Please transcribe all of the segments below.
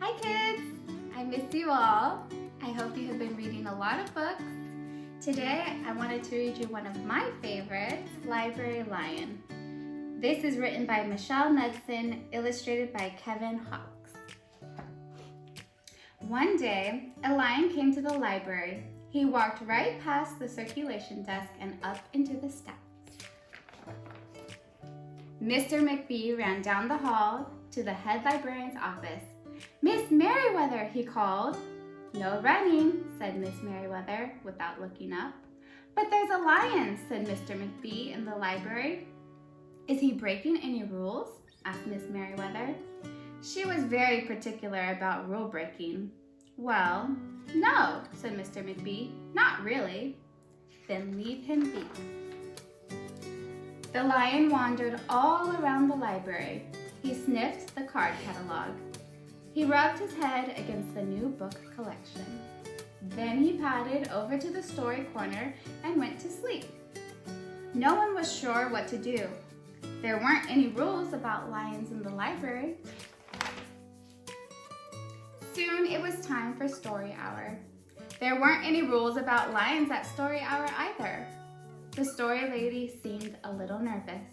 Hi kids! I miss you all. I hope you have been reading a lot of books. Today I wanted to read you one of my favorites, Library Lion. This is written by Michelle Knutson, illustrated by Kevin Hawkes. One day, a lion came to the library. He walked right past the circulation desk and up into the steps. Mr. McBee ran down the hall to the head librarian's office. "Miss Merriweather," he called. "No running," said Miss Merriweather without looking up. "But there's a lion," said Mr. McBee in the library. "Is he breaking any rules?" asked Miss Merriweather. She was very particular about rule breaking. "Well, no," said Mr. McBee, "not really." "Then leave him be." The lion wandered all around the library. He sniffed the card catalog. He rubbed his head against the new book collection. Then he padded over to the story corner and went to sleep. No one was sure what to do. There weren't any rules about lions in the library. Soon it was time for story hour. There weren't any rules about lions at story hour either. The story lady seemed a little nervous,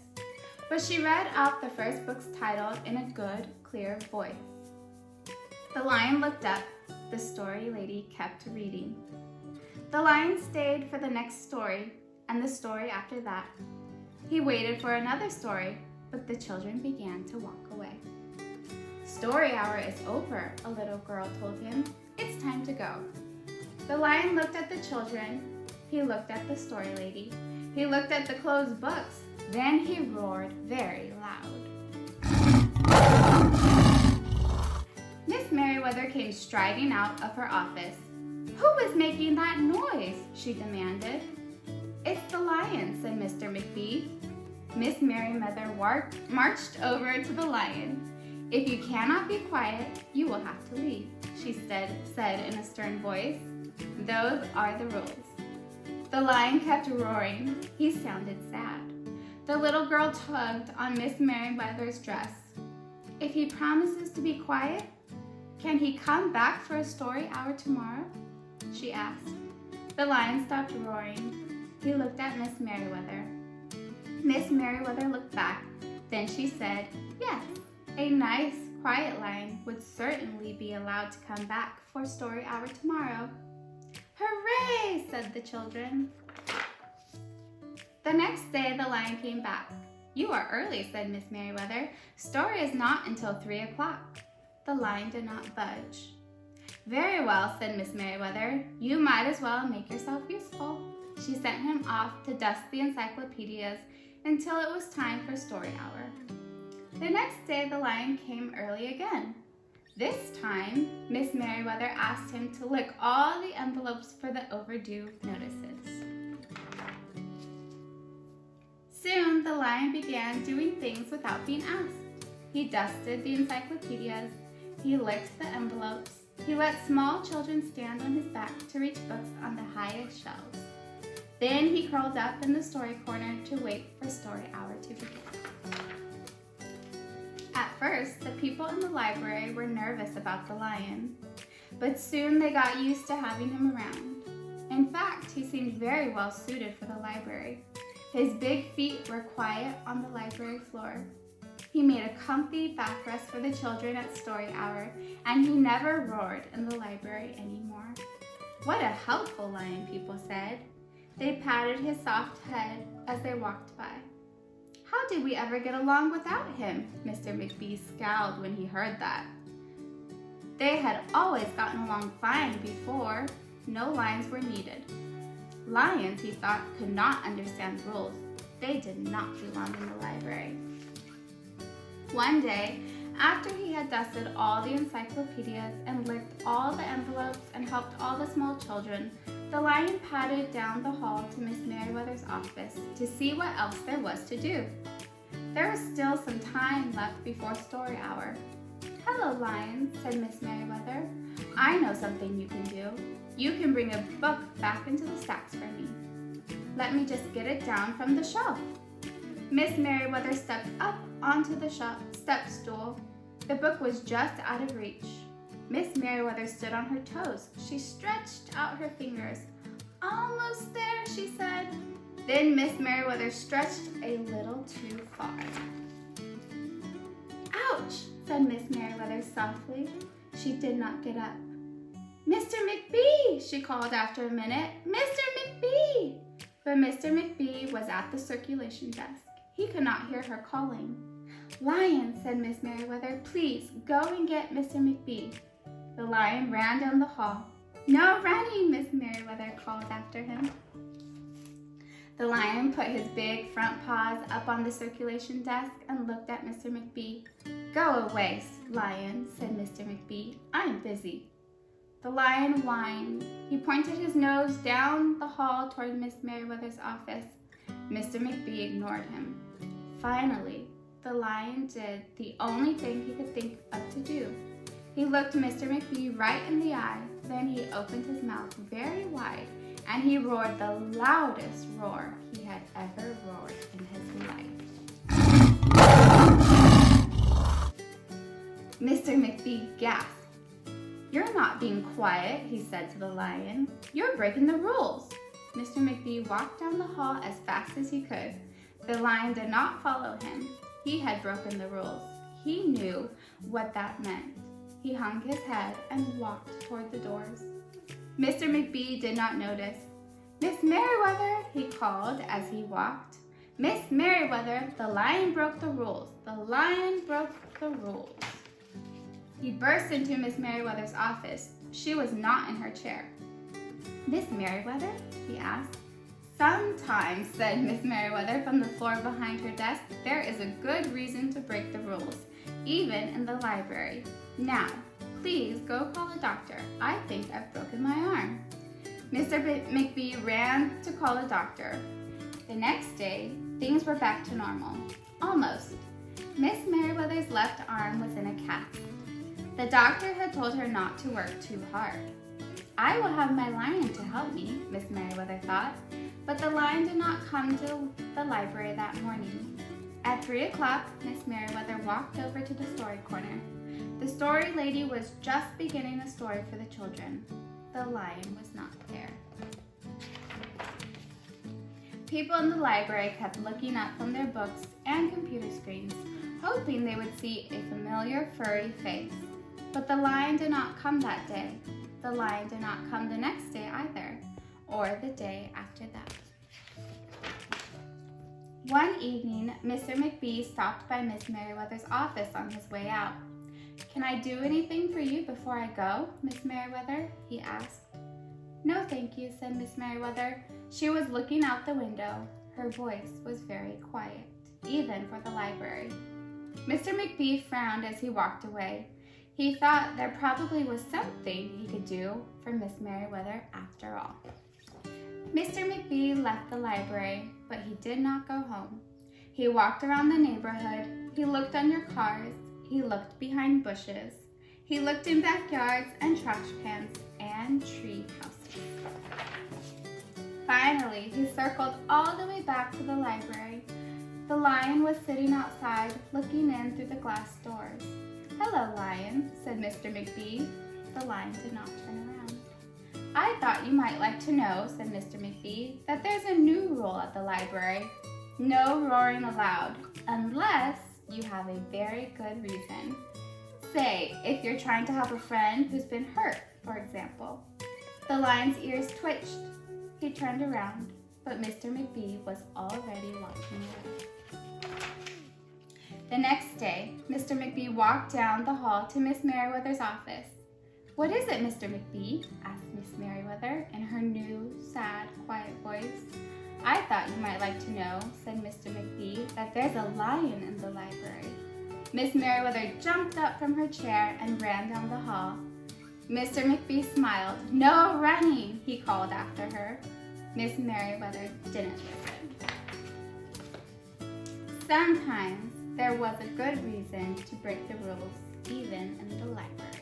but she read out the first book's title in a good, clear voice. The lion looked up. The story lady kept reading. The lion stayed for the next story and the story after that. He waited for another story, but the children began to walk away. "Story hour is over," a little girl told him. "It's time to go." The lion looked at the children. He looked at the story lady. He looked at the closed books. Then he roared very loud. Miss Merriweather came striding out of her office. "Who is making that noise?" she demanded. "It's the lion," said Mr. McBee. Miss Merriweather marched over to the lion. "If you cannot be quiet, you will have to leave," she said in a stern voice. "Those are the rules." The lion kept roaring. He sounded sad. The little girl tugged on Miss Merriweather's dress. "If he promises to be quiet, can he come back for a story hour tomorrow?" she asked. The lion stopped roaring. He looked at Miss Merriweather. Miss Merriweather looked back. Then she said, "Yes, a nice, quiet lion would certainly be allowed to come back for story hour tomorrow." "Hooray!" said the children. The next day, the lion came back. "You are early," said Miss Merriweather. "Story is not until 3 o'clock." The lion did not budge. "Very well," said Miss Merriweather. "You might as well make yourself useful." She sent him off to dust the encyclopedias until it was time for story hour. The next day, the lion came early again. This time, Miss Merriweather asked him to lick all the envelopes for the overdue notices. Soon, the lion began doing things without being asked. He dusted the encyclopedias. He licked the envelopes. He let small children stand on his back to reach books on the highest shelves. Then he curled up in the story corner to wait for story hour to begin. At first, the people in the library were nervous about the lion, but soon they got used to having him around. In fact, he seemed very well suited for the library. His big feet were quiet on the library floor. He made a comfy backrest for the children at story hour, and he never roared in the library anymore. "What a helpful lion," people said. They patted his soft head as they walked by. "How did we ever get along without him?" Mr. McBee scowled when he heard that. They had always gotten along fine before. No lions were needed. Lions, he thought, could not understand rules. They did not belong in the library. One day, after he had dusted all the encyclopedias and licked all the envelopes and helped all the small children, the lion padded down the hall to Miss Merriweather's office to see what else there was to do. There was still some time left before story hour. "Hello, lion," said Miss Merriweather. "I know something you can do. You can bring a book back into the stacks for me. Let me just get it down from the shelf." Miss Merriweather stepped up onto the step stool. The book was just out of reach. Miss Merriweather stood on her toes. She stretched out her fingers. "Almost there," she said. Then Miss Merriweather stretched a little too far. "Ouch," said Miss Merriweather softly. She did not get up. "Mr. McBee," she called after a minute. "Mr. McBee!" But Mr. McBee was at the circulation desk. He could not hear her calling. "Lion," said Miss Merriweather, "please go and get Mr. McBee." The lion ran down the hall. "No running," Miss Merriweather called after him. The lion put his big front paws up on the circulation desk and looked at Mr. McBee. "Go away, Lion," said Mr. McBee. "I'm busy." The lion whined. He pointed his nose down the hall toward Miss Merriweather's office. Mr. McBee ignored him. Finally, the lion did the only thing he could think of to do. He looked Mr. McBee right in the eye. Then he opened his mouth very wide, and he roared the loudest roar he had ever roared in his life. Mr. McBee gasped. "You're not being quiet," he said to the lion. "You're breaking the rules." Mr. McBee walked down the hall as fast as he could. The lion did not follow him. He had broken the rules. He knew what that meant. He hung his head and walked toward the doors. Mr. McBee did not notice. "Miss Merriweather," he called as he walked. "Miss Merriweather, the lion broke the rules. The lion broke the rules." He burst into Miss Merriweather's office. She was not in her chair. "Miss Merriweather?" he asked. "Sometimes," said Miss Merriweather from the floor behind her desk, "there is a good reason to break the rules, even in the library. Now, please go call a doctor. I think I've broken my arm." Mr. McBee ran to call a doctor. The next day, things were back to normal. Almost. Miss Merriweather's left arm was in a cast. The doctor had told her not to work too hard. "I will have my lion to help me," Miss Merriweather thought. But the lion did not come to the library that morning. At 3 o'clock, Miss Merriweather walked over to the story corner. The story lady was just beginning a story for the children. The lion was not there. People in the library kept looking up from their books and computer screens, hoping they would see a familiar furry face. But the lion did not come that day. The lion did not come the next day either, or the day after that. One evening, Mr. McBee stopped by Miss Merriweather's office on his way out. "Can I do anything for you before I go, Miss Merriweather?" he asked. "No, thank you," said Miss Merriweather. She was looking out the window. Her voice was very quiet, even for the library. Mr. McBee frowned as he walked away. He thought there probably was something he could do for Miss Merriweather after all. Mr. McBee left the library, but he did not go home. He walked around the neighborhood. He looked under cars. He looked behind bushes. He looked in backyards and trash cans and tree houses. Finally, he circled all the way back to the library. The lion was sitting outside, looking in through the glass doors. "Hello, Lion," said Mr. McBee. The lion did not turn around. "I thought you might like to know," said Mr. McBee, "that there's a new rule at the library. No roaring allowed, unless you have a very good reason. Say, if you're trying to help a friend who's been hurt, for example." The lion's ears twitched. He turned around, but Mr. McBee was already walking away. The next day, Mr. McBee walked down the hall to Miss Merriweather's office. "What is it, Mr. McBee?" asked Miss Merriweather in her new, sad, quiet voice. "I thought you might like to know," said Mr. McBee, "that there's a lion in the library." Miss Merriweather jumped up from her chair and ran down the hall. Mr. McBee smiled. "No running," he called after her. Miss Merriweather didn't listen. Sometimes there was a good reason to break the rules, even in the library.